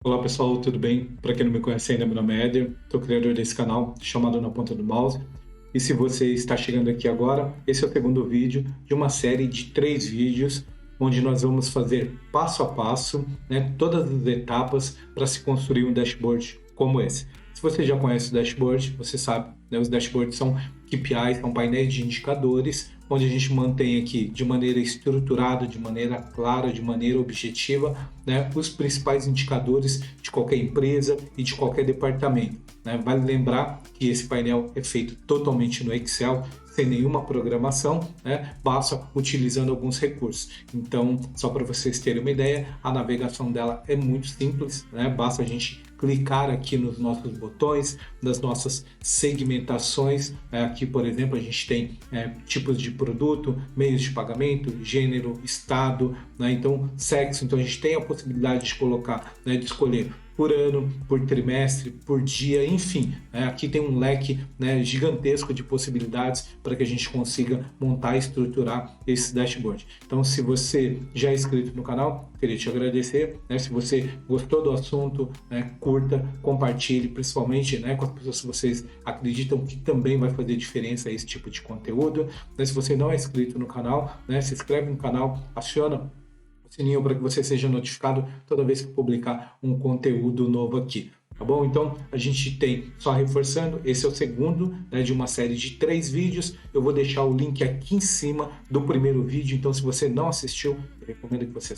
Olá pessoal, tudo bem? Para quem não me conhece ainda, meu nome é Éder, sou criador desse canal chamado Na Ponta do Mouse. E se você está chegando aqui agora, esse é o segundo vídeo de uma série de 3 vídeos onde nós vamos fazer passo a passo, né, todas as etapas para se construir um dashboard como esse. Se você já conhece o dashboard, você sabe, né, os dashboards são KPIs, são painéis de indicadores, onde a gente mantém aqui de maneira estruturada, de maneira clara, de maneira objetiva, né, os principais indicadores de qualquer empresa e de qualquer departamento. Né? Vale lembrar que esse painel é feito totalmente no Excel, sem nenhuma programação, né? Basta utilizando alguns recursos. Então, só para vocês terem uma ideia, a navegação dela é muito simples, né? Basta a gente clicar aqui nos nossos botões, das nossas segmentações. Aqui, por exemplo, a gente tem tipos de produto, meios de pagamento, gênero, estado, né? Então, sexo. Então, a gente tem a possibilidade de colocar, né, de escolher por ano, por trimestre, por dia, enfim. Aqui tem um leque, né, gigantesco de possibilidades para que a gente consiga montar e estruturar esse dashboard. Então, se você já é inscrito no canal, queria te agradecer. Né? Se você gostou do assunto, né, curta, compartilhe, principalmente, né, com as pessoas que vocês acreditam que também vai fazer diferença esse tipo de conteúdo. Né? Se você não é inscrito no canal, né, se inscreve no canal, aciona sininho para que você seja notificado toda vez que publicar um conteúdo novo aqui. Tá bom? Então, a gente tem, só reforçando, esse é o segundo, né, de uma série de 3 vídeos. Eu vou deixar o link aqui em cima do primeiro vídeo. Então, se você não assistiu, eu recomendo que você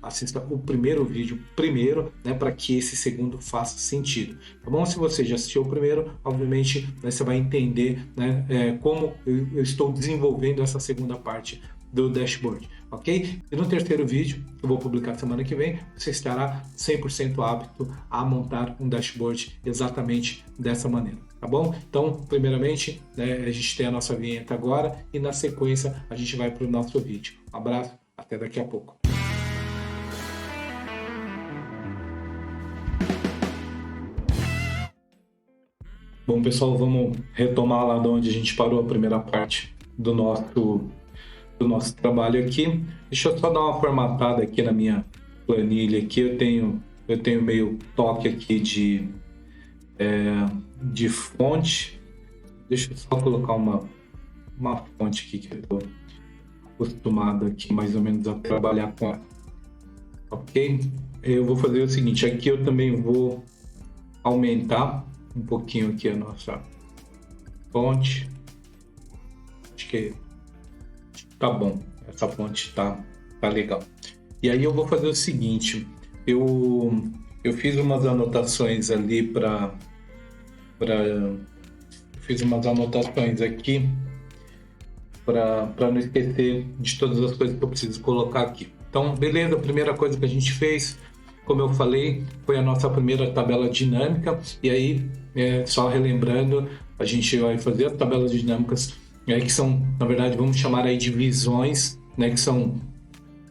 assista o primeiro vídeo primeiro, né, para que esse segundo faça sentido. Tá bom? Se você já assistiu o primeiro, obviamente, né, você vai entender, né, como eu estou desenvolvendo essa segunda parte do dashboard, ok? E no terceiro vídeo, que eu vou publicar semana que vem, você estará 100% apto a montar um dashboard exatamente dessa maneira, tá bom? Então, primeiramente, né, a gente tem a nossa vinheta agora e na sequência a gente vai para o nosso vídeo. Um abraço, até daqui a pouco. Bom, pessoal, vamos retomar lá de onde a gente parou a primeira parte do nosso trabalho aqui. Deixa eu só dar uma formatada aqui na minha planilha aqui. Eu tenho meio toque aqui de fonte. Deixa eu só colocar uma fonte aqui que eu estou acostumado aqui mais ou menos a trabalhar com ela. Ok? Eu vou fazer o seguinte, aqui eu também vou aumentar um pouquinho aqui a nossa fonte. Acho que tá bom, essa fonte tá legal. E aí eu vou fazer o seguinte, eu fiz umas anotações ali fiz umas anotações aqui para não esquecer de todas as coisas que eu preciso colocar aqui. Então, beleza, a primeira coisa que a gente fez, como eu falei, foi a nossa primeira tabela dinâmica. E aí, só relembrando, a gente vai fazer as tabelas dinâmicas, que são, na verdade, vamos chamar aí de visões, né, que são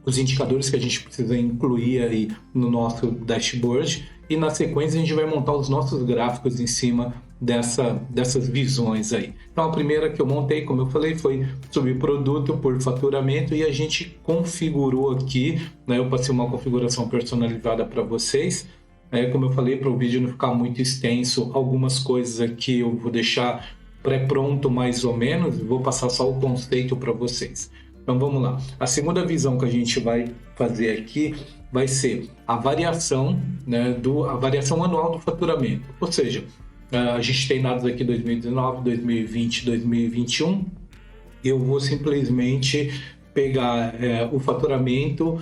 os indicadores que a gente precisa incluir aí no nosso dashboard. E na sequência a gente vai montar os nossos gráficos em cima dessas visões aí. Então a primeira que eu montei, como eu falei, foi subproduto por faturamento e a gente configurou aqui, né, eu passei uma configuração personalizada para vocês. Como eu falei, para o vídeo não ficar muito extenso, algumas coisas aqui eu vou deixar pré-pronto mais ou menos, vou passar só o conceito para vocês. Então vamos lá. A segunda visão que a gente vai fazer aqui vai ser a variação, né, a variação anual do faturamento. Ou seja, a gente tem dados aqui 2019, 2020, 2021. Eu vou simplesmente pegar o faturamento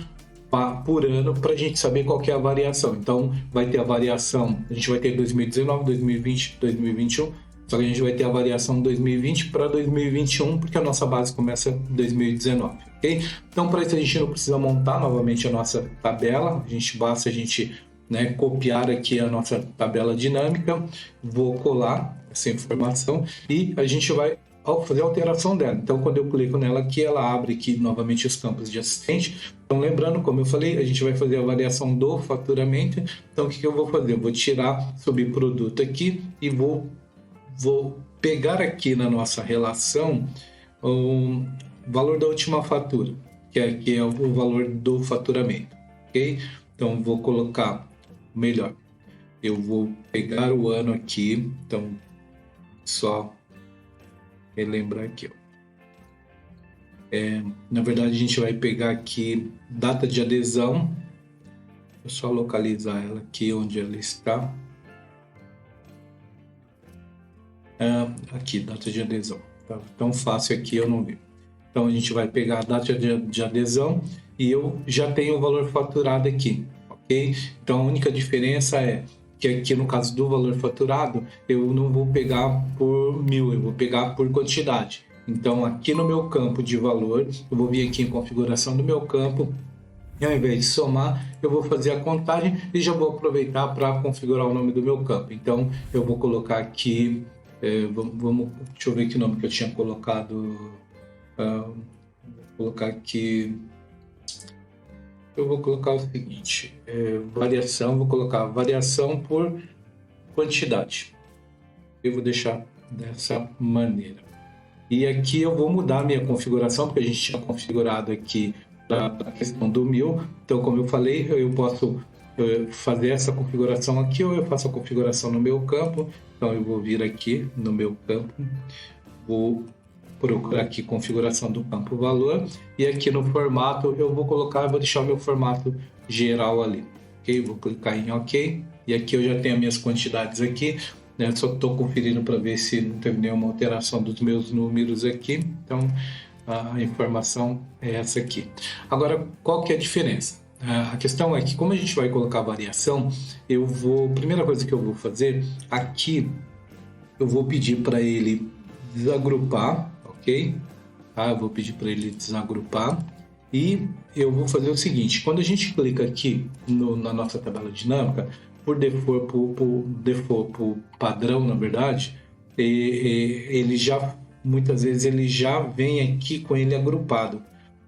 por ano para a gente saber qual que é a variação. Então vai ter a variação, a gente vai ter 2019, 2020, 2021. Só que a gente vai ter a variação 2020 para 2021, porque a nossa base começa em 2019, ok? Então, para isso a gente não precisa montar novamente a nossa tabela, basta a gente, né, copiar aqui a nossa tabela dinâmica, vou colar essa informação e a gente vai fazer a alteração dela. Então, quando eu clico nela aqui, ela abre aqui novamente os campos de assistente. Então, lembrando, como eu falei, a gente vai fazer a variação do faturamento. Então, o que eu vou fazer? Eu vou tirar subproduto aqui e vou pegar aqui na nossa relação o valor da última fatura, que é o valor do faturamento, ok? Então, vou colocar melhor. Eu vou pegar o ano aqui, então só relembrar aqui, ó. Na verdade, a gente vai pegar aqui data de adesão. É só localizar ela aqui onde ela está. Aqui, data de adesão. Tá tão fácil aqui, eu não vi. Então, a gente vai pegar a data de adesão e eu já tenho o valor faturado aqui, ok? Então, a única diferença é que aqui no caso do valor faturado, eu não vou pegar por 1000, eu vou pegar por quantidade. Então, aqui no meu campo de valor, eu vou vir aqui em configuração do meu campo, e ao invés de somar, eu vou fazer a contagem e já vou aproveitar para configurar o nome do meu campo. Então, eu vou colocar aqui, deixa eu ver que nome que eu tinha colocado. Vou colocar aqui, eu vou colocar o seguinte, variação, vou colocar variação por quantidade. Eu vou deixar dessa maneira. E aqui eu vou mudar a minha configuração, porque a gente tinha configurado aqui para a questão do 1000. Então, como eu falei, eu posso fazer essa configuração aqui ou eu faço a configuração no meu campo. Então, eu vou vir aqui no meu campo, vou procurar aqui configuração do campo valor e aqui no formato eu vou deixar o meu formato geral ali, ok? Vou clicar em OK e aqui eu já tenho as minhas quantidades aqui, né? Só estou conferindo para ver se não teve nenhuma alteração dos meus números aqui. Então a informação é essa aqui. Agora, qual que é a diferença? A questão é que como a gente vai colocar variação, primeira coisa que eu vou fazer aqui, eu vou pedir para ele desagrupar, ok? Eu vou pedir para ele desagrupar e eu vou fazer o seguinte: quando a gente clica aqui na nossa tabela dinâmica, por default, por padrão, na verdade, muitas vezes ele já vem aqui com ele agrupado.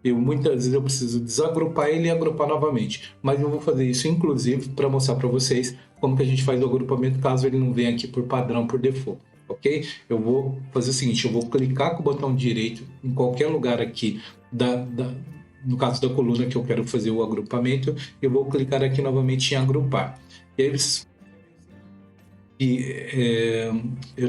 Muitas vezes eu preciso desagrupar ele e agrupar novamente, mas eu vou fazer isso inclusive para mostrar para vocês como que a gente faz o agrupamento caso ele não venha aqui por padrão, por default. Ok? Eu vou fazer o seguinte, eu vou clicar com o botão direito em qualquer lugar aqui, no caso da coluna que eu quero fazer o agrupamento, eu vou clicar aqui novamente em agrupar. Eu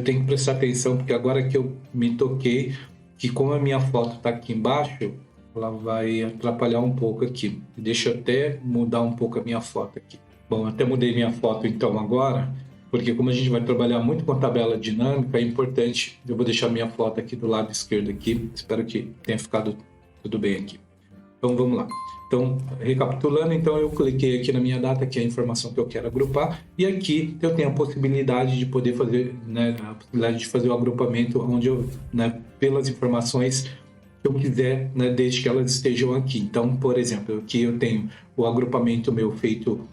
tenho que prestar atenção, porque agora que eu me toquei, que como a minha foto está aqui embaixo, ela vai atrapalhar um pouco aqui. Deixa eu até mudar um pouco a minha foto aqui. Bom, até mudei minha foto então agora, porque como a gente vai trabalhar muito com tabela dinâmica, é importante, eu vou deixar minha foto aqui do lado esquerdo aqui, espero que tenha ficado tudo bem aqui. Então vamos lá. Então, recapitulando, então eu cliquei aqui na minha data, que é a informação que eu quero agrupar, e aqui eu tenho a possibilidade de poder fazer, né, a possibilidade de fazer o agrupamento onde eu, né, pelas informações que eu quiser, né, desde que elas estejam aqui. Então, por exemplo, aqui eu tenho o agrupamento meu feito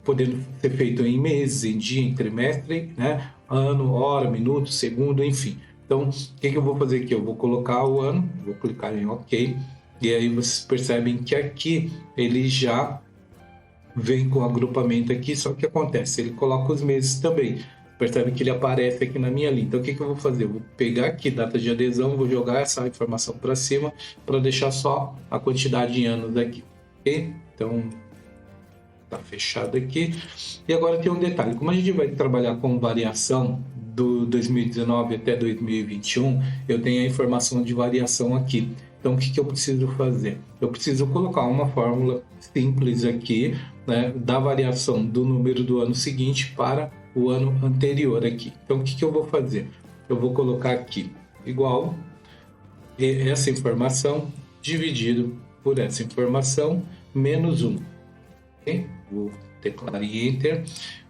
podendo ser feito em meses, em dia, em trimestre, né? Ano, hora, minuto, segundo, enfim. Então, o que eu vou fazer aqui? Eu vou colocar o ano, vou clicar em OK, e aí vocês percebem que aqui ele já vem com o agrupamento aqui, só que acontece, ele coloca os meses também. Percebe que ele aparece aqui na minha linha. Então, o que eu vou fazer? Eu vou pegar aqui data de adesão, vou jogar essa informação para cima para deixar só a quantidade em anos aqui, ok? Então, tá fechado aqui. E agora tem um detalhe, como a gente vai trabalhar com variação do 2019 até 2021, eu tenho a informação de variação aqui. Então, o que eu preciso fazer? Eu preciso colocar uma fórmula simples aqui, né, da variação do número do ano seguinte para o ano anterior aqui. Então, o que eu vou fazer? Eu vou colocar aqui igual essa informação dividido por essa informação menos 1. Okay? Vou teclar em Enter,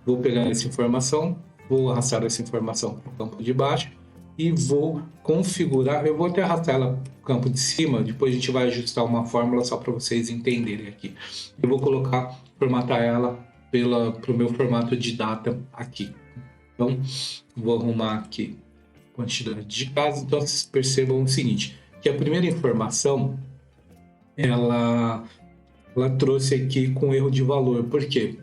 vou pegar essa informação, vou arrastar essa informação para o campo de baixo e vou configurar, eu vou até arrastar ela para o campo de cima, depois a gente vai ajustar uma fórmula só para vocês entenderem aqui. Eu vou formatar ela para o meu formato de data aqui. Então, vou arrumar aqui quantidade de casos. Então, vocês percebam o seguinte, que a primeira informação, ela trouxe aqui com erro de valor. Por quê?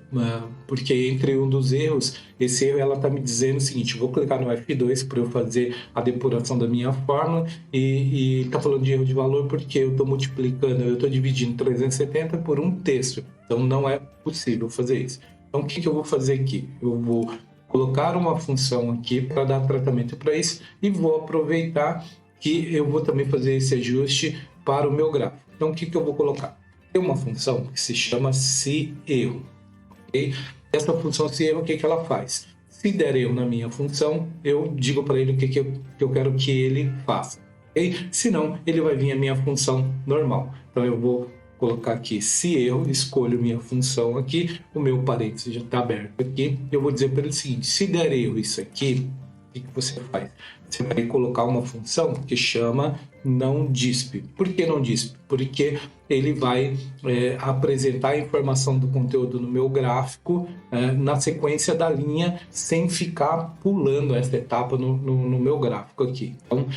Porque entre um dos erros, esse erro ela está me dizendo o seguinte, eu vou clicar no F2 para eu fazer a depuração da minha fórmula e está falando de erro de valor porque eu estou multiplicando, eu estou dividindo 370 por um terço. Então não é possível fazer isso. Então, o que eu vou fazer aqui? Eu vou colocar uma função aqui para dar tratamento para isso e vou aproveitar que eu vou também fazer esse ajuste para o meu gráfico. Então, o que eu vou colocar? Tem uma função que se chama se_erro. Okay? Essa função se_erro, o que ela faz? Se der erro na minha função, eu digo para ele o que eu quero que ele faça. Okay? Se não, ele vai vir a minha função normal. Então, eu vou colocar aqui se erro, escolho minha função aqui, o meu parênteses já está aberto aqui. Eu vou dizer para ele o seguinte: se der erro isso aqui, o que você faz? Você vai colocar uma função que chama não disp. Por que não disp? Porque ele vai apresentar a informação do conteúdo no meu gráfico na sequência da linha, sem ficar pulando essa etapa no meu gráfico aqui. Então,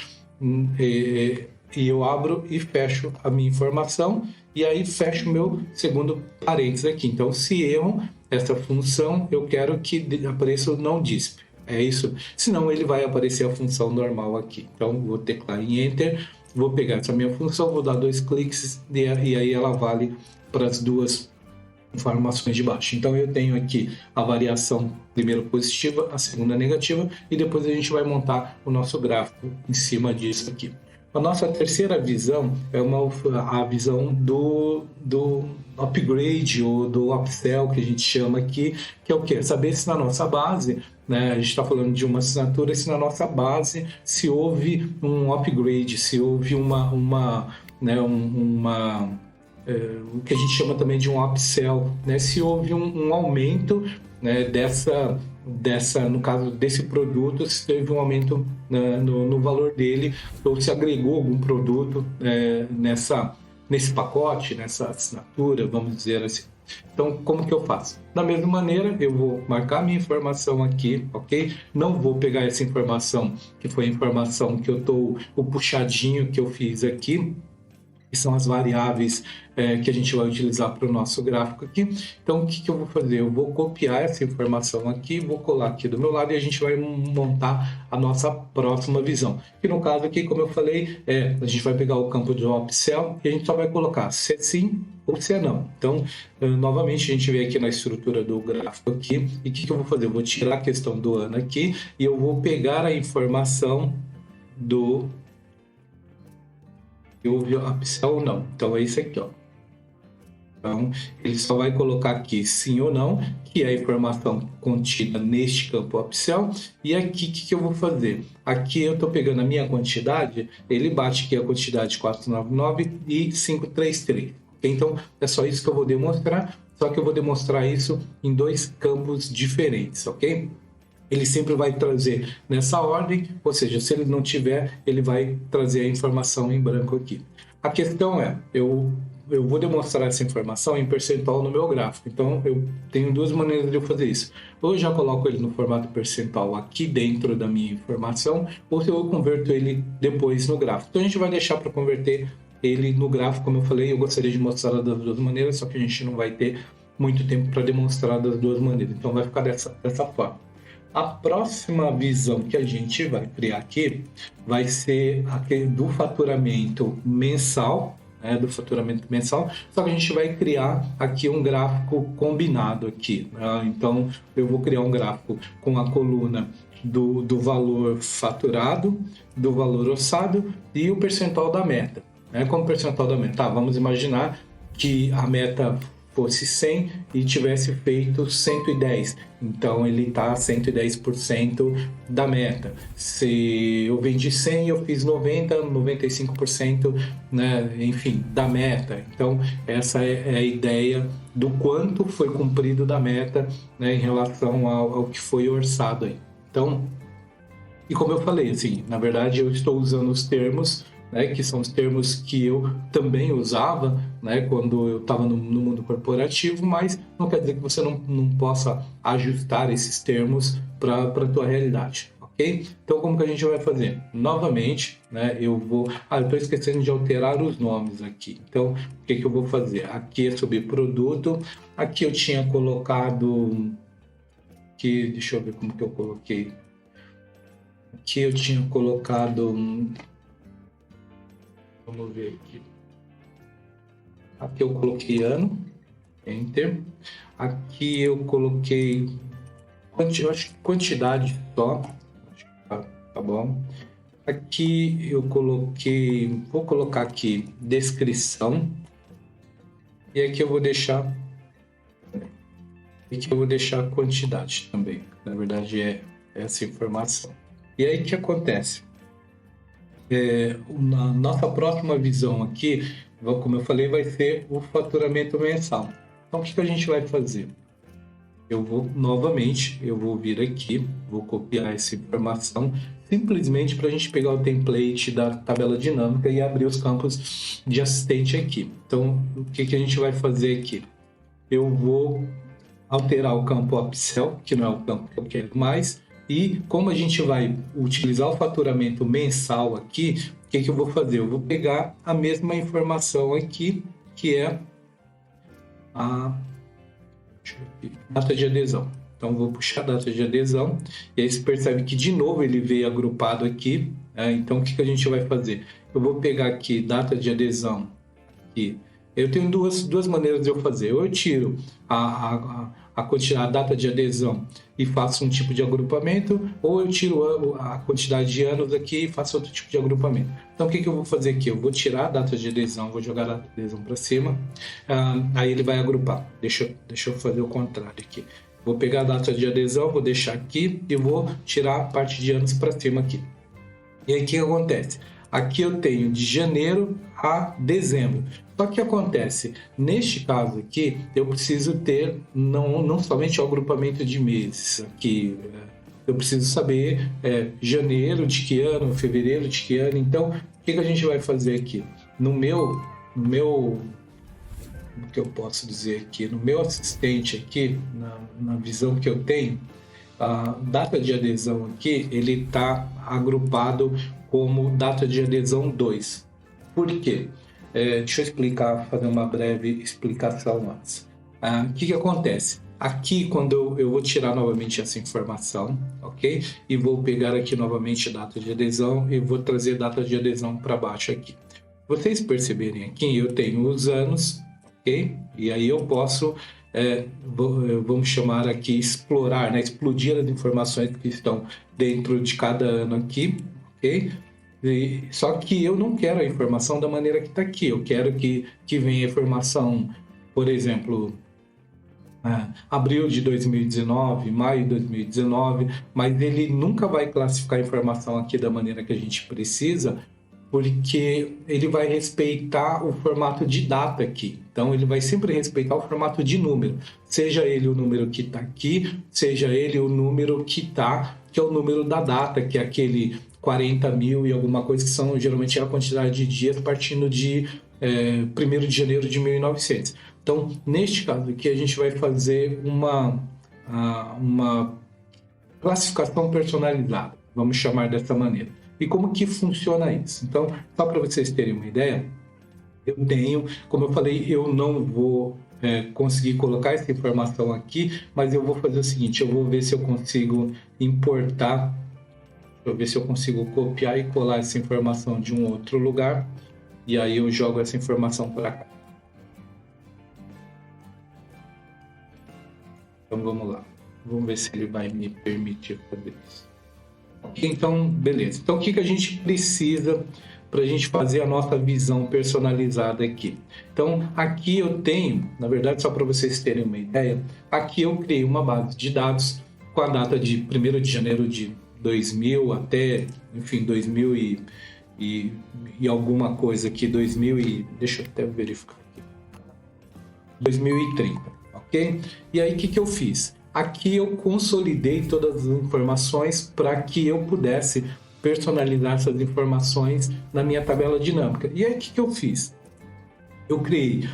e eu abro e fecho a minha informação e aí fecho o meu segundo parênteses aqui. Então, se erro essa função, eu quero que apareça o não disp. É isso. Senão ele vai aparecer a função normal aqui. Então, vou teclar em Enter, vou pegar essa minha função, vou dar 2 cliques e aí ela vale para as duas informações de baixo. Então, eu tenho aqui a variação primeiro positiva, a segunda negativa, e depois a gente vai montar o nosso gráfico em cima disso aqui. A nossa terceira visão é a visão do upgrade ou do upsell, que a gente chama aqui, que é o quê? Saber se na nossa base, né, a gente está falando de uma assinatura, se na nossa base se houve um upgrade, se houve o que a gente chama também de um upsell, né? Se houve um aumento, né, no caso desse produto, se teve um aumento, né, no valor dele, ou se agregou algum produto nesse pacote, nessa assinatura, vamos dizer assim. Então, como que eu faço? Da mesma maneira, eu vou marcar minha informação aqui, ok? Não vou pegar essa informação, que foi a informação que o puxadinho que eu fiz aqui, que são as variáveis que a gente vai utilizar para o nosso gráfico aqui. Então, o que eu vou fazer? Eu vou copiar essa informação aqui, vou colar aqui do meu lado e a gente vai montar a nossa próxima visão. Que no caso aqui, como eu falei, a gente vai pegar o campo do upsell e a gente só vai colocar se é sim ou se é não. Então, novamente, a gente vem aqui na estrutura do gráfico aqui e o que eu vou fazer? Eu vou tirar a questão do ano aqui e eu vou pegar a informação do houve upsell ou não. Então é isso aqui, ó. Então ele só vai colocar aqui sim ou não, que é a informação contida neste campo upsell. E aqui o que eu vou fazer? Aqui eu estou pegando a minha quantidade, ele bate aqui a quantidade 499 e 533. Então é só isso que eu vou demonstrar, só que eu vou demonstrar isso em 2 campos diferentes, ok? Ele sempre vai trazer nessa ordem, ou seja, se ele não tiver, ele vai trazer a informação em branco aqui. A questão é, eu vou demonstrar essa informação em percentual no meu gráfico, então eu tenho 2 maneiras de eu fazer isso. Ou eu já coloco ele no formato percentual aqui dentro da minha informação, ou eu converto ele depois no gráfico. Então a gente vai deixar para converter ele no gráfico, como eu falei, eu gostaria de mostrar das 2 maneiras, só que a gente não vai ter muito tempo para demonstrar das 2 maneiras, então vai ficar dessa forma. A próxima visão que a gente vai criar aqui vai ser aquele do faturamento mensal, né, só que a gente vai criar aqui um gráfico combinado aqui, né? Então eu vou criar um gráfico com a coluna do valor faturado, do valor orçado e o percentual da meta, né? Como percentual da meta? Vamos imaginar que a meta fosse 100 e tivesse feito 110. Então ele está 110% da meta. Se eu vendi 100, eu fiz 90, 95%, né, enfim, da meta. Então essa é a ideia do quanto foi cumprido da meta, né, em relação ao que foi orçado aí. Então, e como eu falei, assim, na verdade eu estou usando os termos, né, que são os termos que eu também usava, né, quando eu estava no mundo corporativo, mas não quer dizer que você não possa ajustar esses termos para a tua realidade, ok? Então, como que a gente vai fazer? Novamente, né, eu estou esquecendo de alterar os nomes aqui. Então, o que eu vou fazer? Aqui é sobre produto, aqui eu tinha colocado, deixa eu ver como que eu coloquei. Aqui eu tinha colocado... Vamos ver aqui. Aqui eu coloquei ano. Enter. Aqui eu coloquei eu acho que quantidade só. Acho que tá bom. Aqui eu coloquei, vou colocar aqui descrição. E aqui eu vou deixar a quantidade também. Na verdade é essa informação. E aí o que acontece? Na nossa próxima visão aqui, como eu falei, vai ser o faturamento mensal. Então o que a gente vai fazer? Eu vou vir aqui, vou copiar essa informação, simplesmente para a gente pegar o template da tabela dinâmica e abrir os campos de assistente aqui. Então, o que a gente vai fazer aqui? Eu vou alterar o campo upsell, que não é o campo que eu quero mais, e como a gente vai utilizar o faturamento mensal aqui, o que eu vou fazer? Eu vou pegar a mesma informação aqui, que é a data de adesão. Então, vou puxar a data de adesão, e aí você percebe que, de novo, ele veio agrupado aqui. Então, o que a gente vai fazer? Eu vou pegar aqui data de adesão. Aqui. Eu tenho duas maneiras de eu fazer. Ou eu tiro a data de adesão e faço um tipo de agrupamento, ou eu tiro a quantidade de anos aqui e faço outro tipo de agrupamento. Então, o que eu vou fazer aqui? Eu vou tirar a data de adesão, vou jogar a data de adesão para cima, aí ele vai agrupar. Deixa eu fazer o contrário aqui. Vou pegar a data de adesão, vou deixar aqui e vou tirar a parte de anos para cima aqui. E aí o que acontece? Aqui eu tenho de janeiro a dezembro. Só que acontece, neste caso aqui, eu preciso ter não somente o agrupamento de meses aqui. Eu preciso saber janeiro de que ano, fevereiro de que ano. Então, o que a gente vai fazer aqui? No meu, o que eu posso dizer aqui? No meu assistente aqui, na visão que eu tenho, a data de adesão aqui, ele está agrupado como data de adesão 2. Por quê? Deixa eu explicar, fazer uma breve explicação antes. O que acontece? Aqui, quando eu vou tirar novamente essa informação, ok? E vou pegar aqui novamente a data de adesão e vou trazer data de adesão para baixo aqui. Vocês perceberem aqui, eu tenho os anos, ok? E aí eu posso, vamos chamar aqui, explorar, né? Explodir as informações que estão dentro de cada ano aqui, ok? Só que eu não quero a informação da maneira que está aqui. Eu quero que venha a informação, por exemplo, abril de 2019, maio de 2019, mas ele nunca vai classificar a informação aqui da maneira que a gente precisa, porque ele vai respeitar o formato de data aqui. Então, ele vai sempre respeitar o formato de número, seja ele o número que está aqui, seja ele o número que é o número da data, que é aquele 40 mil e alguma coisa, que são geralmente a quantidade de dias partindo de 1º de janeiro de 1900. Então, neste caso aqui, a gente vai fazer uma classificação personalizada, vamos chamar dessa maneira. E como que funciona isso? Então, só para vocês terem uma ideia, eu tenho, como eu falei, eu não vou conseguir colocar essa informação aqui, mas eu vou fazer o seguinte, eu vou ver se eu consigo importar, deixa eu ver se eu consigo copiar e colar essa informação de um outro lugar, e aí eu jogo essa informação para cá. Então, vamos lá. Vamos ver se ele vai me permitir fazer isso. Então, beleza. Então, o que a gente precisa para a gente fazer a nossa visão personalizada aqui? Então, aqui eu tenho, na verdade, só para vocês terem uma ideia, aqui eu criei uma base de dados com a data de 1º de janeiro de 2000 até, enfim, 2000 e alguma coisa aqui, 2000 e... deixa eu até verificar aqui. 2030, ok? E aí, o que eu fiz? Aqui eu consolidei todas as informações para que eu pudesse personalizar essas informações na minha tabela dinâmica. E aí o que eu fiz? Eu criei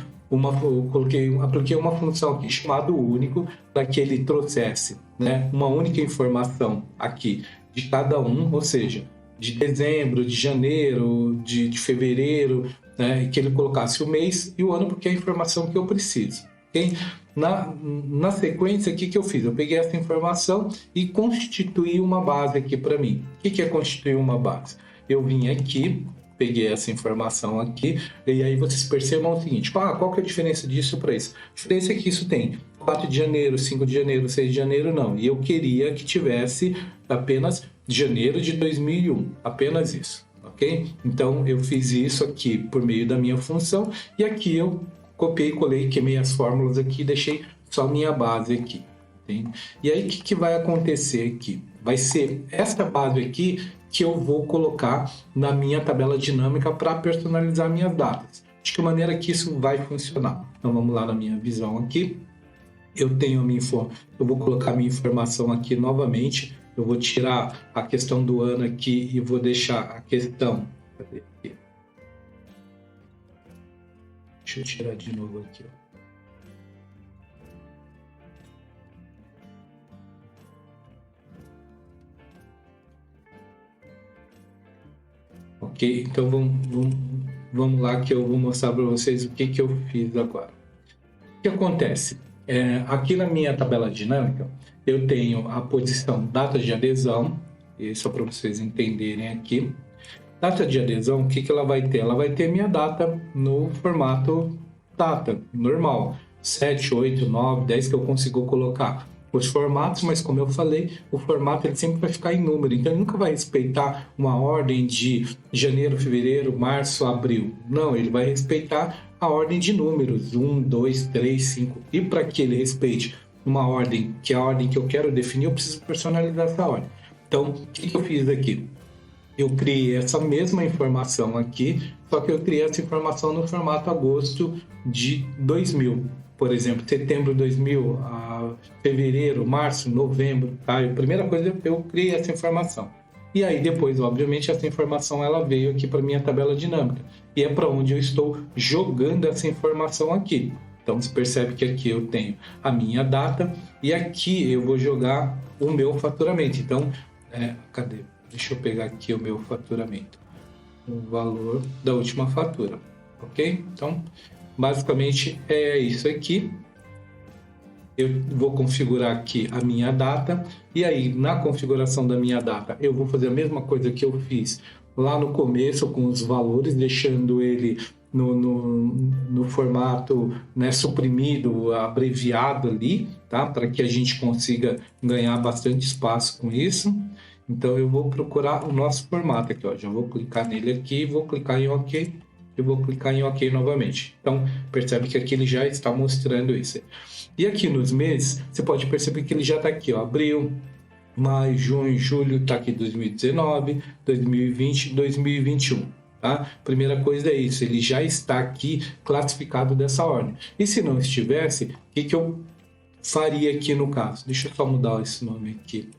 apliquei uma função aqui chamada único, para que ele trouxesse, né, uma única informação aqui de cada um, ou seja, de dezembro, de janeiro, de fevereiro, né, e que ele colocasse o mês e o ano, porque é a informação que eu preciso. Okay? Na sequência, o que eu fiz? Eu peguei essa informação e constituí uma base aqui para mim. O que é constituir uma base? Eu vim aqui, peguei essa informação aqui, e aí vocês percebam o seguinte, qual que é a diferença disso para isso? A diferença é que isso tem 4 de janeiro, 5 de janeiro, 6 de janeiro, não. E eu queria que tivesse apenas janeiro de 2001, apenas isso, ok? Então, eu fiz isso aqui por meio da minha função, e aqui eu copiei, colei, queimei as fórmulas aqui, deixei só minha base aqui. Entende? E aí, o que vai acontecer aqui? Vai ser esta base aqui que eu vou colocar na minha tabela dinâmica para personalizar minhas datas. De que maneira que isso vai funcionar? Então, vamos lá na minha visão aqui. Eu vou colocar minha informação aqui novamente. Eu vou tirar a questão do ano aqui e vou deixar a questão... Cadê aqui? Deixa eu tirar de novo aqui. Ok? Então vamos lá que eu vou mostrar para vocês o que eu fiz agora. O que acontece? Aqui na minha tabela dinâmica, eu tenho a posição data de adesão, e só para vocês entenderem aqui. Data de adesão, o que ela vai ter? Ela vai ter minha data no formato data, normal. 7, 8, 9, 10 que eu consigo colocar os formatos, mas como eu falei, o formato ele sempre vai ficar em número, então ele nunca vai respeitar uma ordem de janeiro, fevereiro, março, abril. Não, ele vai respeitar a ordem de números, 1, 2, 3, 5. E para que ele respeite uma ordem, que é a ordem que eu quero definir, eu preciso personalizar essa ordem. Então, o que eu fiz aqui? Eu criei essa mesma informação aqui, só que eu criei essa informação no formato agosto de 2000. Por exemplo, setembro de 2000, fevereiro, março, novembro, tá? A primeira coisa, eu criei essa informação. E aí depois, obviamente, essa informação ela veio aqui para minha tabela dinâmica. E é para onde eu estou jogando essa informação aqui. Então, você percebe que aqui eu tenho a minha data e aqui eu vou jogar o meu faturamento. Então, cadê? Deixa eu pegar aqui o meu faturamento. O valor da última fatura, ok? Então, basicamente é isso aqui. Eu vou configurar aqui a minha data e aí na configuração da minha data eu vou fazer a mesma coisa que eu fiz lá no começo com os valores, deixando ele no formato, né, suprimido, abreviado ali, tá? Para que a gente consiga ganhar bastante espaço com isso. Então eu vou procurar o nosso formato aqui, ó. Já vou clicar nele aqui, vou clicar em OK e vou clicar em OK novamente. Então percebe que aqui ele já está mostrando isso. E aqui nos meses, você pode perceber que ele já está aqui, ó, abril, maio, junho, julho, está aqui 2019, 2020, 2021. Tá? Primeira coisa é isso, ele já está aqui classificado dessa ordem. E se não estivesse, o que eu faria aqui no caso? Deixa eu só mudar esse nome aqui.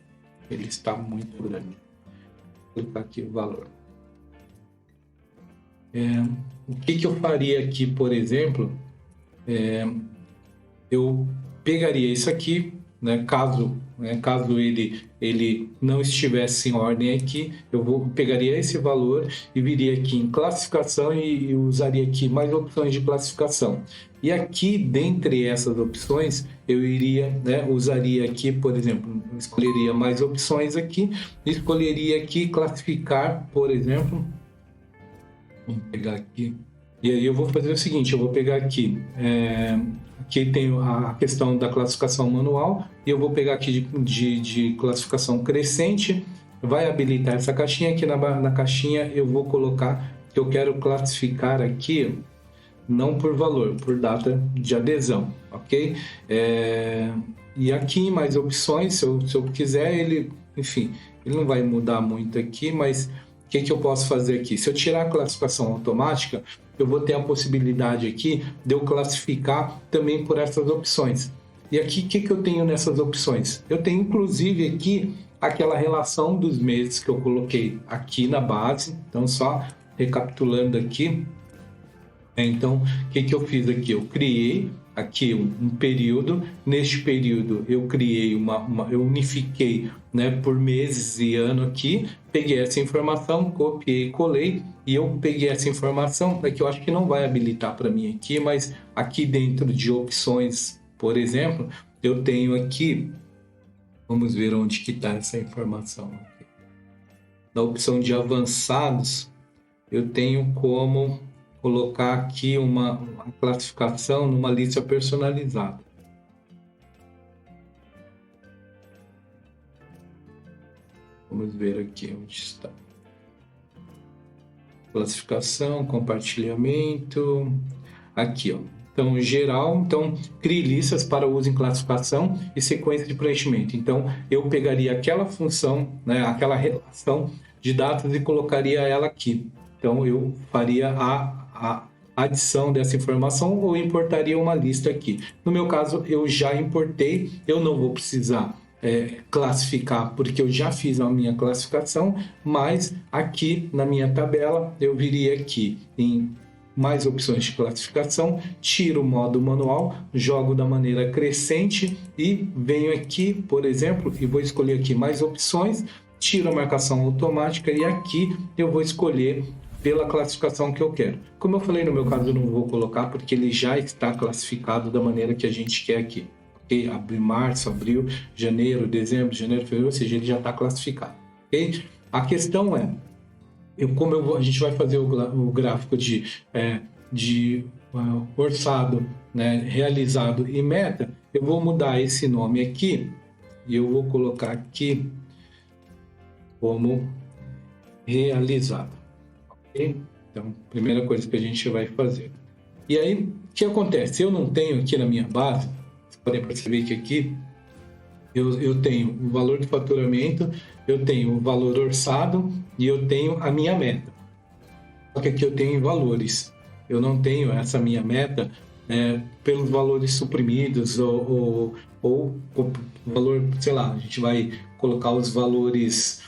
Ele está muito grande. Vou colocar aqui o valor. O que eu faria aqui, por exemplo, eu pegaria isso aqui, né, caso ele não estivesse em ordem aqui, pegaria esse valor e viria aqui em classificação e usaria aqui mais opções de classificação. E aqui, dentre essas opções, eu usaria aqui, por exemplo, escolheria mais opções aqui, escolheria aqui classificar, por exemplo, vamos pegar aqui, e aí eu vou fazer o seguinte, eu vou pegar aqui, aqui tem a questão da classificação manual, e eu vou pegar aqui de classificação crescente, vai habilitar essa caixinha, aqui na caixinha eu vou colocar que eu quero classificar aqui, não por valor, por data de adesão, ok? E aqui mais opções, se eu quiser, ele não vai mudar muito aqui, mas o que eu posso fazer aqui? Se eu tirar a classificação automática, eu vou ter a possibilidade aqui de eu classificar também por essas opções. E aqui, o que eu tenho nessas opções? Eu tenho, inclusive, aqui aquela relação dos meses que eu coloquei aqui na base. Então, só recapitulando aqui. Então, o que eu fiz aqui? Eu criei aqui um período. Neste período, eu criei eu unifiquei, né, por meses e ano aqui. Peguei essa informação, copiei, colei e eu peguei essa informação que eu acho que não vai habilitar para mim aqui, mas aqui dentro de opções, por exemplo, eu tenho aqui, vamos ver onde que está essa informação aqui. Na opção de avançados, eu tenho como colocar aqui uma classificação numa lista personalizada. Vamos ver aqui onde está. Classificação, compartilhamento, aqui, ó. Então, geral, então, crie listas para uso em classificação e sequência de preenchimento. Então, eu pegaria aquela função, né, aquela relação de dados e colocaria ela aqui. Então, eu faria a adição dessa informação ou importaria uma lista aqui. No meu caso, eu já importei, eu não vou precisar classificar, porque eu já fiz a minha classificação, mas aqui na minha tabela eu viria aqui em mais opções de classificação, tiro o modo manual, jogo da maneira crescente e venho aqui, por exemplo, e vou escolher aqui mais opções, tiro a marcação automática e aqui eu vou escolher pela classificação que eu quero. Como eu falei, no meu caso eu não vou colocar porque ele já está classificado da maneira que a gente quer aqui. Okay? Abril, março, abril, janeiro, dezembro, janeiro, fevereiro, ou seja, ele já está classificado. Okay? A questão é, a gente vai fazer o gráfico de orçado, né, realizado e meta, eu vou mudar esse nome aqui e eu vou colocar aqui como realizado. Okay? Então, primeira coisa que a gente vai fazer. E aí, o que acontece? Eu não tenho aqui na minha base, vocês podem perceber que aqui eu tenho o valor de faturamento, eu tenho o valor orçado e eu tenho a minha meta. Só que aqui eu tenho valores. Eu não tenho essa minha meta pelos valores suprimidos ou valor, sei lá, a gente vai colocar os valores.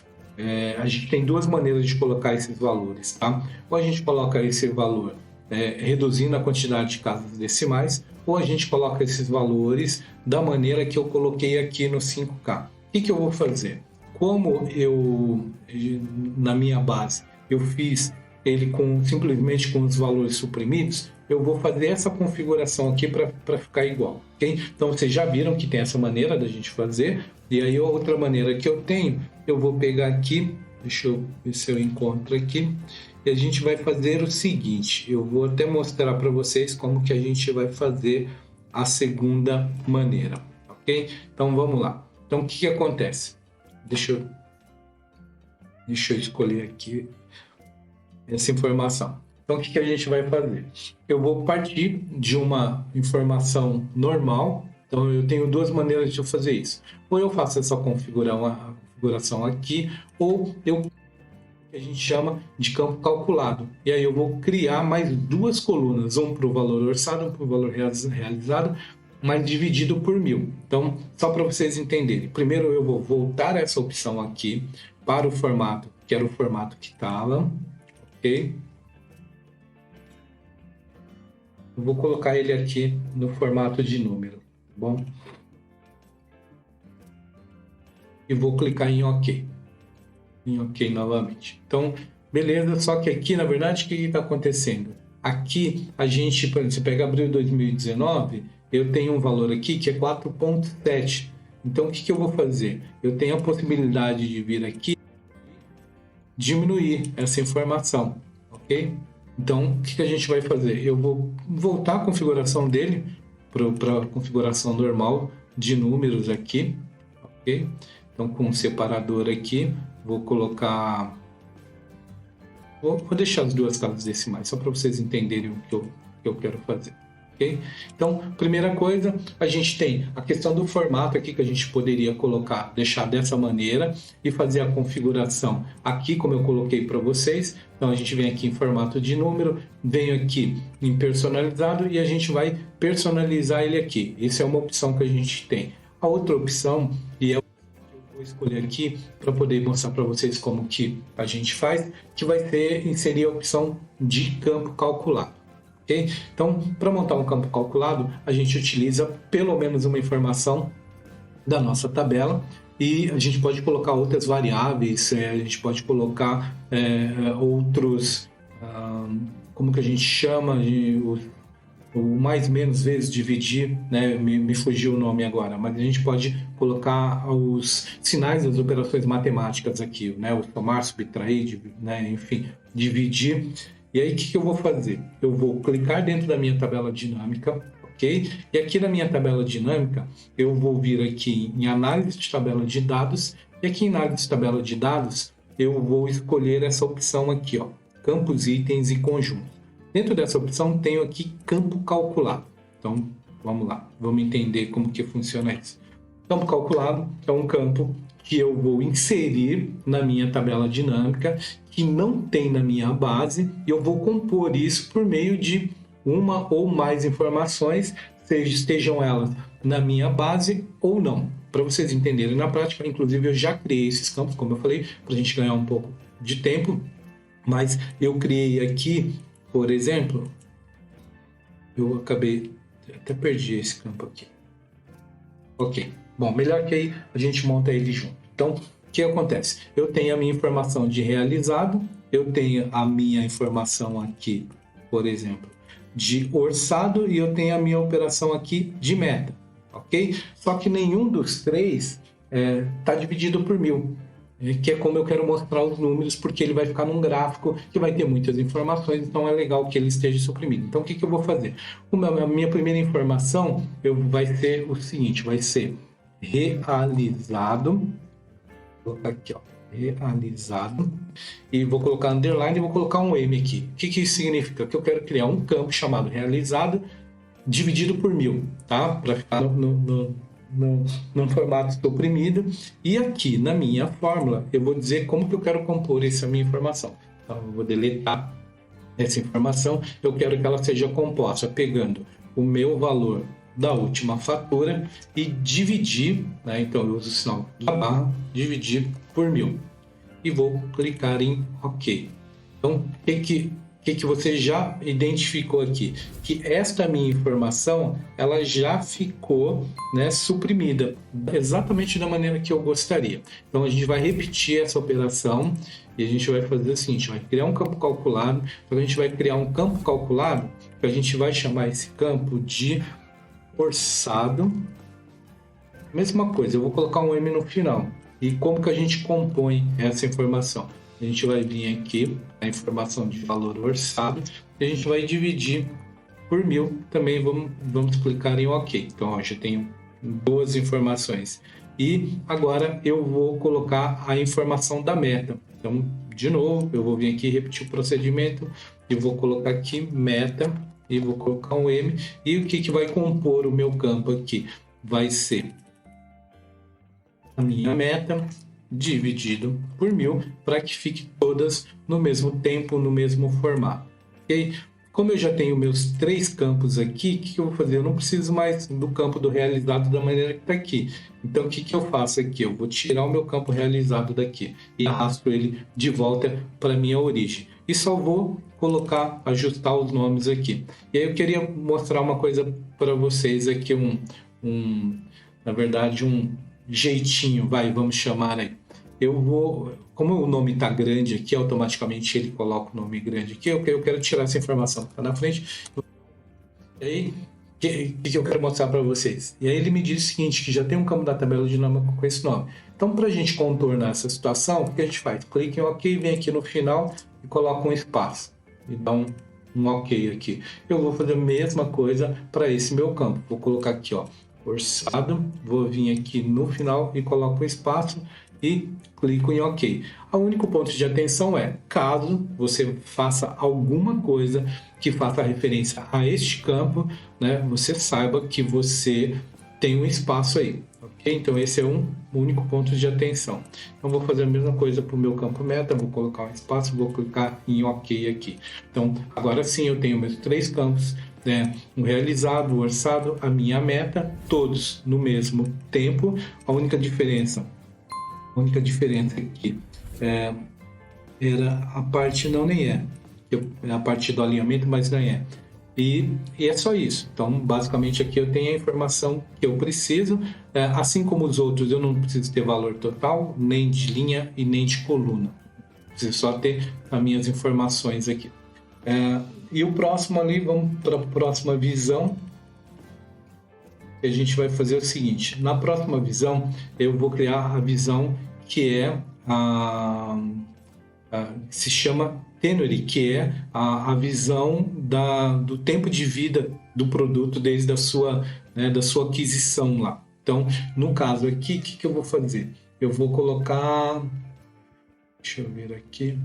A gente tem duas maneiras de colocar esses valores, tá? Ou a gente coloca esse valor reduzindo a quantidade de casas decimais, ou a gente coloca esses valores da maneira que eu coloquei aqui no 5K. O que eu vou fazer? Como na minha base, eu fiz ele simplesmente com os valores suprimidos, eu vou fazer essa configuração aqui para ficar igual, ok? Então, vocês já viram que tem essa maneira da gente fazer, e aí a outra maneira que eu tenho, eu vou pegar aqui, deixa eu ver se eu encontro aqui, e a gente vai fazer o seguinte, eu vou até mostrar para vocês como que a gente vai fazer a segunda maneira, ok? Então, vamos lá. Então, o que acontece? Deixa eu escolher aqui essa informação. Então, o que a gente vai fazer? Eu vou partir de uma informação normal. Então, eu tenho duas maneiras de eu fazer isso. Ou eu faço essa configuração aqui, ou que a gente chama de campo calculado. E aí eu vou criar mais duas colunas, um para o valor orçado, um para o valor realizado, mas dividido por 1000. Então, só para vocês entenderem, primeiro eu vou voltar essa opção aqui para o formato, que era o formato que estava, ok? Eu vou colocar ele aqui no formato de número, tá bom? E vou clicar em OK. Em OK novamente. Então, beleza, só que aqui, na verdade, o que está acontecendo? Aqui, a gente, por exemplo, você pega abril de 2019, eu tenho um valor aqui que é 4,7. Então, o que eu vou fazer? Eu tenho a possibilidade de vir aqui diminuir essa informação, ok? Então, o que a gente vai fazer? Eu vou voltar a configuração dele para a configuração normal de números aqui, ok? Então, com um separador aqui, vou colocar... Vou deixar as duas casas decimais, só para vocês entenderem o que eu quero fazer. Okay? Então, primeira coisa, a gente tem a questão do formato aqui que a gente poderia colocar, deixar dessa maneira e fazer a configuração aqui, como eu coloquei para vocês. Então, a gente vem aqui em formato de número, venho aqui em personalizado e a gente vai personalizar ele aqui. Essa é uma opção que a gente tem. A outra opção, e é vou escolher aqui para poder mostrar para vocês como que a gente faz, que vai ser inserir a opção de campo calculado. Okay? Então, para montar um campo calculado, a gente utiliza pelo menos uma informação da nossa tabela e a gente pode colocar outras variáveis, a gente pode colocar outros, como que a gente chama, o mais menos vezes dividir, né? Me fugiu o nome agora, mas a gente pode colocar os sinais das operações matemáticas aqui, né? O somar, subtrair, né? Enfim, dividir. E aí, o que eu vou fazer? Eu vou clicar dentro da minha tabela dinâmica, ok? E aqui na minha tabela dinâmica, eu vou vir aqui em análise de tabela de dados. E aqui em análise de tabela de dados, eu vou escolher essa opção aqui, ó, campos, itens e conjuntos. Dentro dessa opção, tenho aqui campo calculado. Então, vamos lá, vamos entender como que funciona isso. Campo calculado é um campo que eu vou inserir na minha tabela dinâmica, que não tem na minha base, e eu vou compor isso por meio de uma ou mais informações, estejam elas na minha base ou não. Para vocês entenderem na prática, inclusive eu já criei esses campos, como eu falei, para a gente ganhar um pouco de tempo, mas eu criei aqui, por exemplo, eu acabei, até perdi esse campo aqui. Ok, bom, melhor que aí a gente monta ele junto. Então, o que acontece? Eu tenho a minha informação de realizado, eu tenho a minha informação aqui, por exemplo, de orçado, e eu tenho a minha operação aqui de meta, ok? Só que nenhum dos três está dividido por 1000, que é como eu quero mostrar os números, porque ele vai ficar num gráfico que vai ter muitas informações, então é legal que ele esteja suprimido. Então, o que eu vou fazer? A minha primeira informação vai ser o seguinte, vai ser realizado, vou colocar aqui, ó, realizado, e vou colocar underline e vou colocar um M aqui. O que isso significa? Que eu quero criar um campo chamado realizado dividido por 1000, tá? Para ficar no formato suprimido. E aqui na minha fórmula eu vou dizer como que eu quero compor essa minha informação. Então eu vou deletar essa informação. Eu quero que ela seja composta pegando o meu valor da última fatura e dividir, né? Então eu uso o sinal da barra, dividir por 1000 e vou clicar em OK. Então o que você já identificou aqui? Que esta minha informação ela já ficou, né, suprimida exatamente da maneira que eu gostaria. Então a gente vai repetir essa operação e a gente vai fazer o seguinte, vai criar um campo calculado. Então a gente vai criar um campo calculado que a gente vai chamar esse campo de orçado. Mesma coisa, eu vou colocar um M no final. E como que a gente compõe essa informação? A gente vai vir aqui, a informação de valor orçado, e a gente vai dividir por 1000. Também vamos clicar em OK. Então, ó, já tenho duas informações. E agora eu vou colocar a informação da meta. Então, de novo, eu vou vir aqui repetir o procedimento e vou colocar aqui meta e vou colocar um M. E o que vai compor o meu campo aqui? Vai ser a minha meta dividido por 1000 para que fique todas no mesmo tempo, no mesmo formato. Ok? Como eu já tenho meus 3 campos aqui, o que eu vou fazer? Eu não preciso mais do campo do realizado da maneira que está aqui. Então, o que eu faço aqui? Eu vou tirar o meu campo realizado daqui e arrasto ele de volta para a minha origem. E só vou colocar, ajustar os nomes aqui. E aí eu queria mostrar uma coisa para vocês aqui, na verdade, um jeitinho, vamos chamar aí. Eu vou, como o nome está grande aqui, automaticamente ele coloca o nome grande aqui, eu quero tirar essa informação que está na frente. E aí, o que eu quero mostrar para vocês? E aí ele me diz o seguinte, que já tem um campo da tabela dinâmica com esse nome. Então, para a gente contornar essa situação, o que a gente faz? Clique em OK, vem aqui no final e coloca um espaço. E dá um OK aqui. Eu vou fazer a mesma coisa para esse meu campo. Vou colocar aqui, ó, orçado, vou vir aqui no final e coloco um espaço e clico em OK. O único ponto de atenção é, caso você faça alguma coisa que faça referência a este campo, né, você saiba que você tem um espaço aí, ok? Então esse é um único ponto de atenção. Então vou fazer a mesma coisa para o meu campo meta, vou colocar um espaço, vou clicar em OK aqui. Então agora sim eu tenho meus 3 campos, né, o realizado, o orçado, a minha meta, todos no mesmo tempo. A única diferença aqui era a parte, não nem é a parte do alinhamento, mas não é. E é só isso. Então, basicamente aqui eu tenho a informação que eu preciso. Assim como os outros, eu não preciso ter valor total, nem de linha e nem de coluna. Preciso só ter as minhas informações aqui. E o próximo ali, vamos para a próxima visão. A gente vai fazer o seguinte, na próxima visão eu vou criar a visão que é se chama tenure, que é a visão do tempo de vida do produto desde a sua, né, da sua aquisição lá. Então, no caso aqui, o que eu vou fazer? Eu vou colocar... Deixa eu ver aqui.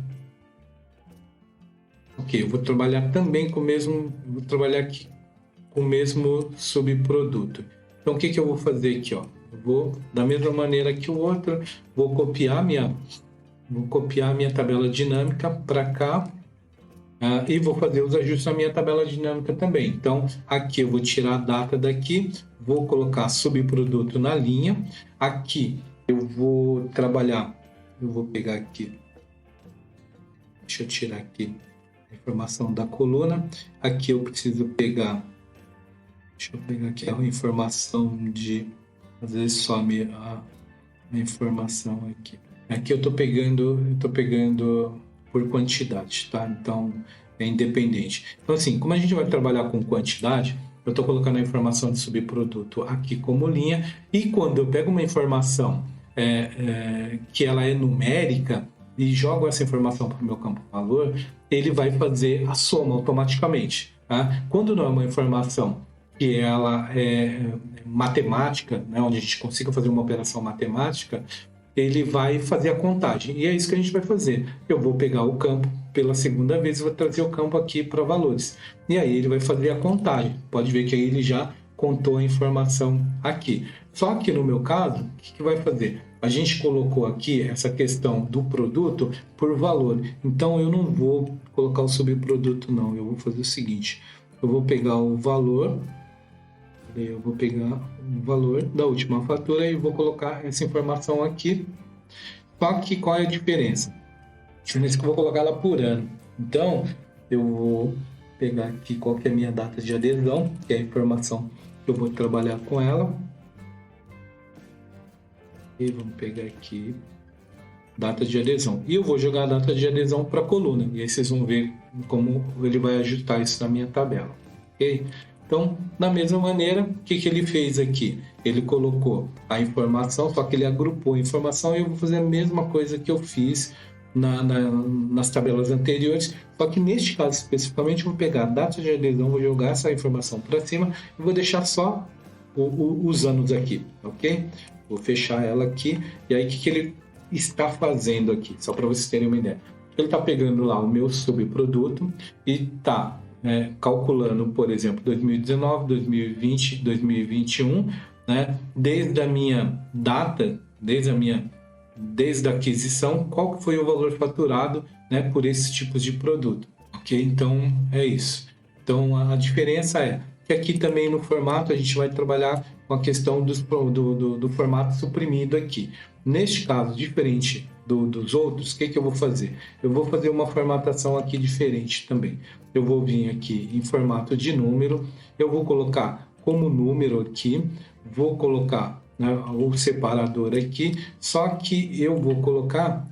Ok, eu vou trabalhar também com o mesmo... Vou trabalhar aqui com o mesmo subproduto. Então, o que eu vou fazer aqui? Ó? Eu vou, da mesma maneira que o outro, vou copiar minha tabela dinâmica para cá. E vou fazer os ajustes na minha tabela dinâmica também. Então, aqui eu vou tirar a data daqui, vou colocar subproduto na linha. Aqui eu vou trabalhar, eu vou pegar aqui, deixa eu tirar aqui a informação da coluna. Aqui eu preciso pegar, deixa eu pegar aqui a informação de, às vezes some a informação aqui. Aqui eu estou pegando por quantidade, tá? Então, é independente. Então, assim, como a gente vai trabalhar com quantidade, eu estou colocando a informação de subproduto aqui como linha, e quando eu pego uma informação que ela é numérica e jogo essa informação para o meu campo valor, ele vai fazer a soma automaticamente, tá? Quando não é uma informação que ela é matemática, né, onde a gente consiga fazer uma operação matemática, ele vai fazer a contagem. E é isso que a gente vai fazer. Eu vou pegar o campo pela segunda vez e vou trazer o campo aqui para valores. E aí ele vai fazer a contagem. Pode ver que aí ele já contou a informação aqui. Só que no meu caso, o que vai fazer? A gente colocou aqui essa questão do produto por valor. Então eu não vou colocar o subproduto não. Eu vou fazer o seguinte. Eu vou pegar o valor... Eu vou pegar o valor da última fatura e vou colocar essa informação aqui. Só que qual é a diferença? A diferença é que eu vou colocar ela por ano. Então, eu vou pegar aqui qual que é a minha data de adesão, que é a informação que eu vou trabalhar com ela. E vamos pegar aqui data de adesão. E eu vou jogar a data de adesão para a coluna. E aí vocês vão ver como ele vai ajustar isso na minha tabela. Ok? Então, da mesma maneira, o que ele fez aqui? Ele colocou a informação, só que ele agrupou a informação, e eu vou fazer a mesma coisa que eu fiz nas tabelas anteriores, só que neste caso especificamente eu vou pegar a data de adesão, vou jogar essa informação para cima e vou deixar só os anos aqui, ok? Vou fechar ela aqui, e aí o que ele está fazendo aqui? Só para vocês terem uma ideia. Ele está pegando lá o meu subproduto e está... calculando, por exemplo, 2019, 2020, 2021, né? Desde a minha data, desde a aquisição, qual foi o valor faturado, né, por esses tipos de produto, ok? Então, é isso. Então, a diferença é que aqui também no formato a gente vai trabalhar com a questão do formato suprimido aqui. Neste caso, diferente dos outros, o que eu vou fazer? Eu vou fazer uma formatação aqui diferente também. Eu vou vir aqui em formato de número, eu vou colocar como número aqui, vou colocar, né, o separador aqui, só que eu vou colocar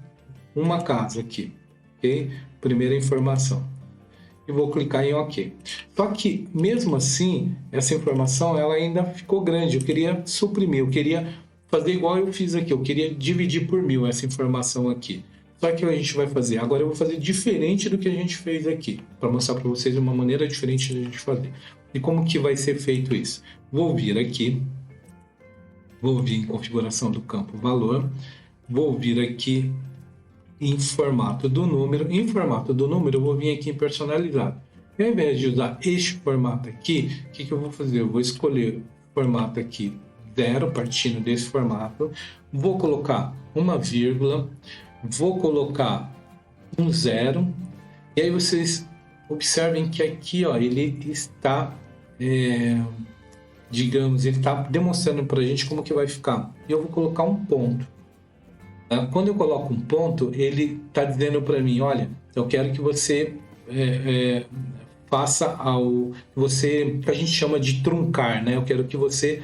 uma casa aqui, ok? Primeira informação. E vou clicar em OK. Só que, mesmo assim, essa informação ela ainda ficou grande. Eu queria suprimir, eu queria fazer igual eu fiz aqui. Eu queria dividir por 1000 essa informação aqui. Só que a gente vai fazer. Agora eu vou fazer diferente do que a gente fez aqui, para mostrar para vocês uma maneira diferente de a gente fazer. E como que vai ser feito isso? Vou vir aqui, vou vir em configuração do campo valor, vou vir aqui em formato do número. Em formato do número, eu vou vir aqui em personalizado. E ao invés de usar este formato aqui, o que eu vou fazer? Eu vou escolher o formato aqui 0, partindo desse formato. Vou colocar uma vírgula, vou colocar um 0. E aí vocês observem que aqui, ó, ele está, digamos, ele está demonstrando para a gente como que vai ficar. E eu vou colocar um ponto. Quando eu coloco um ponto, ele está dizendo para mim, olha, eu quero que você faça que a gente chama de truncar, né? Eu quero que você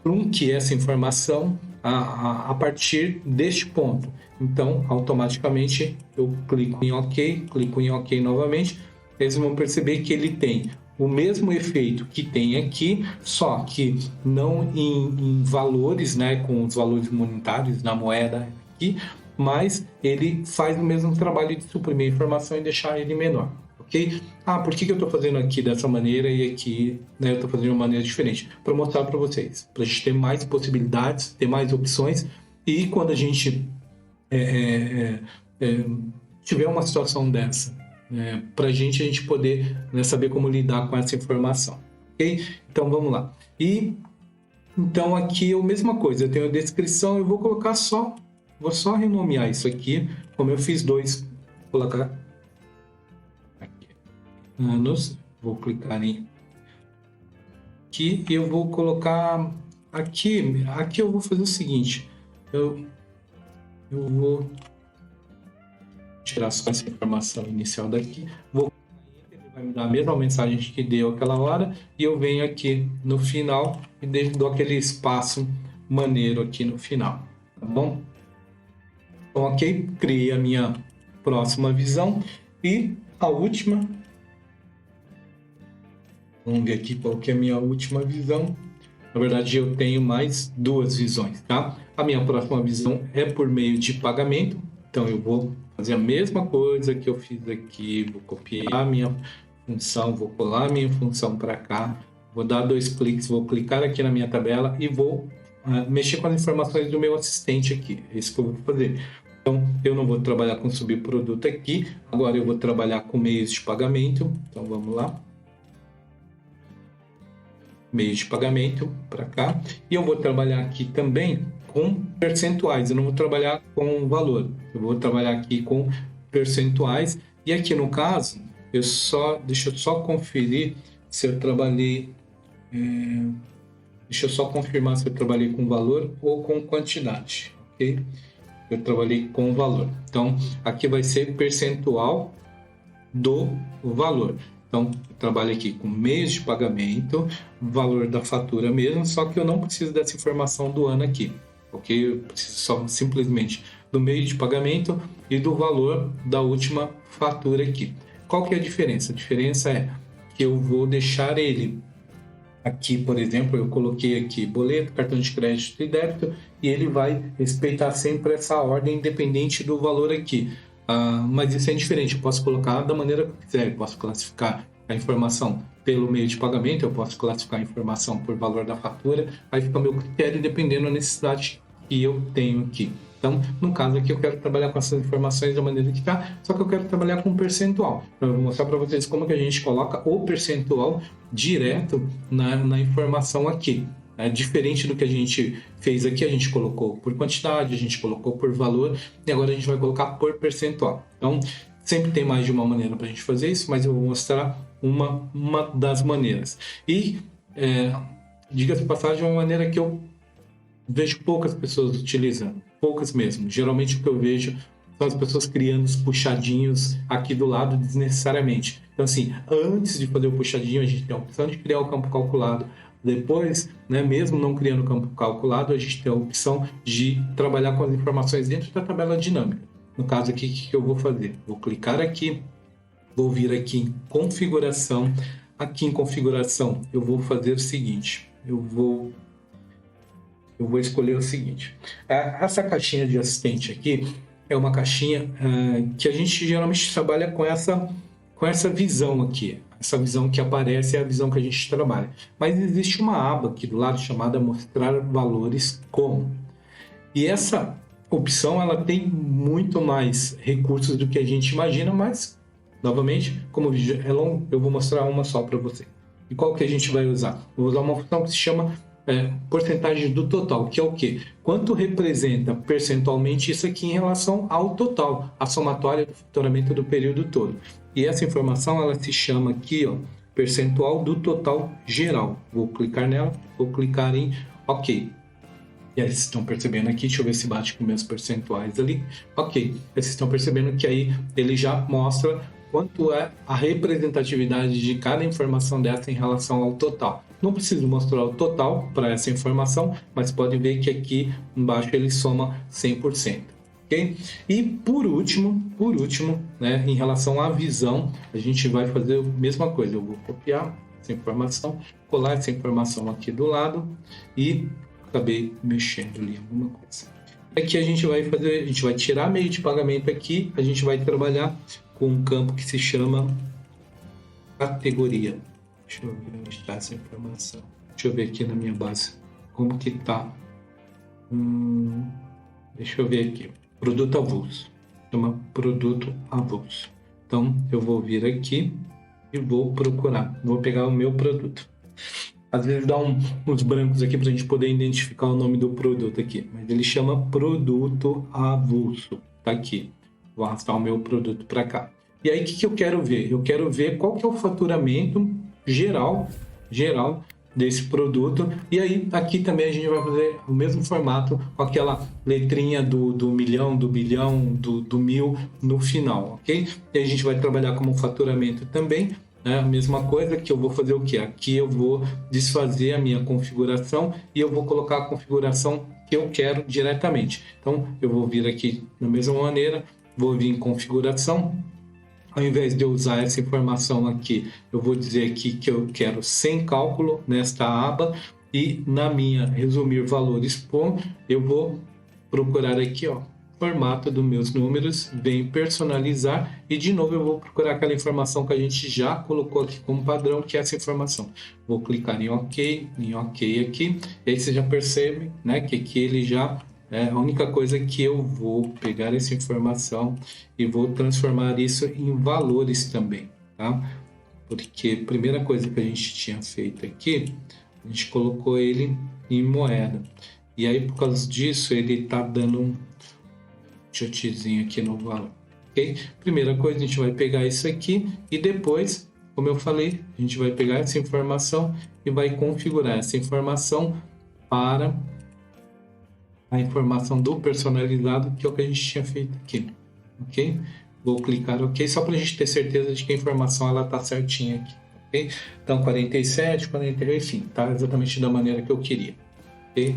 trunque essa informação a partir deste ponto. Então, automaticamente, eu clico em OK novamente. Vocês vão perceber que ele tem o mesmo efeito que tem aqui, só que não em valores, né? Com os valores monetários na moeda aqui, mas ele faz o mesmo trabalho de suprimir a informação e deixar ele menor. Ok? Por que eu estou fazendo aqui dessa maneira e aqui, né, eu estou fazendo de uma maneira diferente? Para mostrar para vocês, para a gente ter mais possibilidades, ter mais opções, e quando a gente tiver uma situação dessa, para a gente poder, né, saber como lidar com essa informação. Ok? Então vamos lá. Então aqui é a mesma coisa, eu tenho a descrição, eu vou colocar vou só renomear isso aqui, como eu fiz dois, vou colocar aqui, anos, vou clicar em aqui e eu vou colocar aqui eu vou fazer o seguinte, eu vou tirar só essa informação inicial daqui, ele vai me dar a mesma mensagem que deu aquela hora, e eu venho aqui no final e dou aquele espaço maneiro aqui no final, tá bom? Então, ok, criei a minha próxima visão e a última. Vamos ver aqui qual que é a minha última visão. Na verdade, eu tenho mais duas visões, tá? A minha próxima visão é por meio de pagamento. Então, eu vou fazer a mesma coisa que eu fiz aqui. Vou copiar a minha função, vou colar a minha função para cá. Vou dar 2 cliques, vou clicar aqui na minha tabela e vou mexer com as informações do meu assistente aqui. É isso que eu vou fazer. Então, eu não vou trabalhar com subproduto aqui. Agora, eu vou trabalhar com meios de pagamento. Então, vamos lá. Meios de pagamento para cá. E eu vou trabalhar aqui também com percentuais. Eu não vou trabalhar com valor. Eu vou trabalhar aqui com percentuais. E aqui, no caso, deixa eu só conferir se eu trabalhei... deixa eu só confirmar se eu trabalhei com valor ou com quantidade, ok? Eu trabalhei com valor. Então, aqui vai ser percentual do valor. Então, eu trabalho aqui com meios de pagamento, valor da fatura mesmo, só que eu não preciso dessa informação do ano aqui, ok? Eu preciso só simplesmente do meio de pagamento e do valor da última fatura aqui. Qual que é a diferença? A diferença é que eu vou deixar ele aqui, por exemplo, eu coloquei aqui boleto, cartão de crédito e débito, e ele vai respeitar sempre essa ordem independente do valor aqui. Mas isso é indiferente, eu posso colocar da maneira que eu quiser, eu posso classificar a informação pelo meio de pagamento, eu posso classificar a informação por valor da fatura, aí fica o meu critério dependendo da necessidade que eu tenho aqui. Então, no caso aqui, eu quero trabalhar com essas informações da maneira que está, só que eu quero trabalhar com percentual. Então, eu vou mostrar para vocês como que a gente coloca o percentual direto na informação aqui. É diferente do que a gente fez aqui, a gente colocou por quantidade, a gente colocou por valor, e agora a gente vai colocar por percentual. Então, sempre tem mais de uma maneira para a gente fazer isso, mas eu vou mostrar uma das maneiras. E, diga-se de passagem, é uma maneira que eu vejo poucas pessoas utilizando, poucas mesmo. Geralmente o que eu vejo são as pessoas criando os puxadinhos aqui do lado desnecessariamente. Então, assim, antes de fazer o puxadinho, a gente tem a opção de criar o campo calculado. Depois, né, mesmo não criando o campo calculado, a gente tem a opção de trabalhar com as informações dentro da tabela dinâmica. No caso aqui, o que eu vou fazer? Vou clicar aqui, vou vir aqui em configuração. Aqui em configuração, eu vou fazer o seguinte, eu vou escolher o seguinte. Essa caixinha de assistente aqui é uma caixinha que a gente geralmente trabalha com essa visão aqui. Essa visão que aparece é a visão que a gente trabalha. Mas existe uma aba aqui do lado chamada mostrar valores como. E essa opção ela tem muito mais recursos do que a gente imagina, mas, novamente, como o vídeo é longo, eu vou mostrar uma só para você. E qual que a gente vai usar? Eu vou usar uma função que se chama porcentagem do total, que é o quê? Quanto representa percentualmente isso aqui em relação ao total, a somatória do faturamento do período todo. E essa informação ela se chama aqui, ó, percentual do total geral. Vou clicar nela, vou clicar em OK. E aí vocês estão percebendo aqui, deixa eu ver se bate com meus percentuais ali. Ok, vocês estão percebendo que aí ele já mostra quanto é a representatividade de cada informação dessa em relação ao total. Não preciso mostrar o total para essa informação, mas pode ver que aqui embaixo ele soma 100%. Okay? E por último, né, em relação à visão, a gente vai fazer a mesma coisa. Eu vou copiar essa informação, colar essa informação aqui do lado e acabei mexendo ali alguma coisa. Aqui a gente vai tirar meio de pagamento aqui, a gente vai trabalhar com um campo que se chama categoria. Deixa eu ver onde está essa informação. Deixa eu ver aqui na minha base como que está. Deixa eu ver aqui. Produto avulso. Chama produto avulso. Então eu vou vir aqui e vou procurar. Vou pegar o meu produto. Às vezes dá uns brancos aqui para a gente poder identificar o nome do produto aqui. Mas ele chama produto avulso. Tá aqui. Vou arrastar o meu produto para cá. E aí o que eu quero ver? Eu quero ver qual que é o faturamento geral desse produto. E aí aqui também a gente vai fazer o mesmo formato com aquela letrinha do milhão, do bilhão, do mil no final, ok? E a gente vai trabalhar como faturamento também. A mesma coisa que eu vou fazer o que? Aqui eu vou desfazer a minha configuração e eu vou colocar a configuração que eu quero diretamente. Então eu vou vir aqui da mesma maneira, vou vir em configuração. Ao invés de eu usar essa informação aqui, eu vou dizer aqui que eu quero sem cálculo nesta aba e na minha resumir valores, eu vou procurar aqui, ó, formato dos meus números, venho personalizar e de novo eu vou procurar aquela informação que a gente já colocou aqui como padrão, que é essa informação. Vou clicar em OK aqui, e aí você já percebe, né, que aqui ele já é a única coisa que eu vou pegar essa informação e vou transformar isso em valores também, tá? Porque a primeira coisa que a gente tinha feito aqui, a gente colocou ele em moeda. E aí por causa disso ele tá dando um chutzinho aqui no valor, ok? Primeira coisa, a gente vai pegar isso aqui e depois, como eu falei, a gente vai pegar essa informação e vai configurar essa informação para a informação do personalizado, que é o que a gente tinha feito aqui, ok? Vou clicar OK, só para a gente ter certeza de que a informação ela tá certinha aqui, ok? Então 47, 48, enfim, tá exatamente da maneira que eu queria, ok?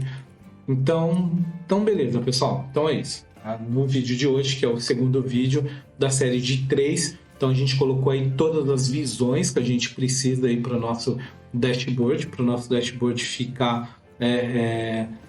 Então beleza, pessoal. Então é isso. No vídeo de hoje, que é o segundo vídeo da série de 3, então a gente colocou aí todas as visões que a gente precisa aí para o nosso dashboard ficar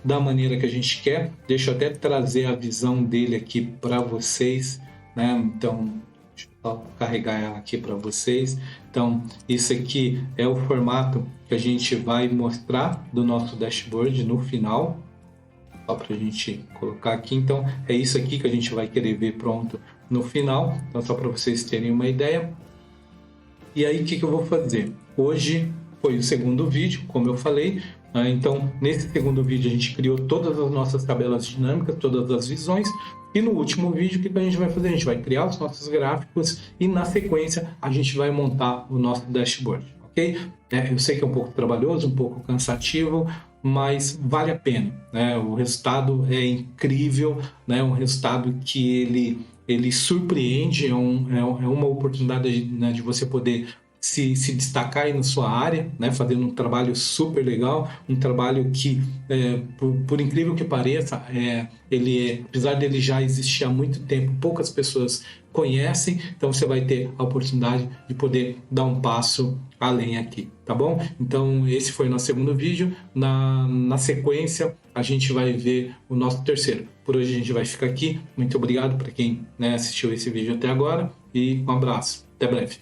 da maneira que a gente quer. Deixa eu até trazer a visão dele aqui para vocês, né? Então, deixa eu só carregar ela aqui para vocês. Então, isso aqui é o formato que a gente vai mostrar do nosso dashboard no final, só para a gente colocar aqui. Então, é isso aqui que a gente vai querer ver pronto no final. Então, só para vocês terem uma ideia. E aí, o que eu vou fazer? Hoje foi o segundo vídeo, como eu falei. Então, nesse segundo vídeo, a gente criou todas as nossas tabelas dinâmicas, todas as visões. E no último vídeo, o que a gente vai fazer? A gente vai criar os nossos gráficos e, na sequência, a gente vai montar o nosso dashboard, ok? Eu sei que é um pouco trabalhoso, um pouco cansativo, mas vale a pena, né? O resultado é incrível, né? Um resultado que ele surpreende, é uma oportunidade, né, de você poder se destacar aí na sua área, né, fazendo um trabalho super legal, um trabalho que, por incrível que pareça, apesar dele já existir há muito tempo, poucas pessoas conhecem, então você vai ter a oportunidade de poder dar um passo além aqui, tá bom? Então esse foi o nosso segundo vídeo. Na sequência a gente vai ver o nosso terceiro. Por hoje a gente vai ficar aqui. Muito obrigado para quem, né, assistiu esse vídeo até agora e um abraço. Até breve.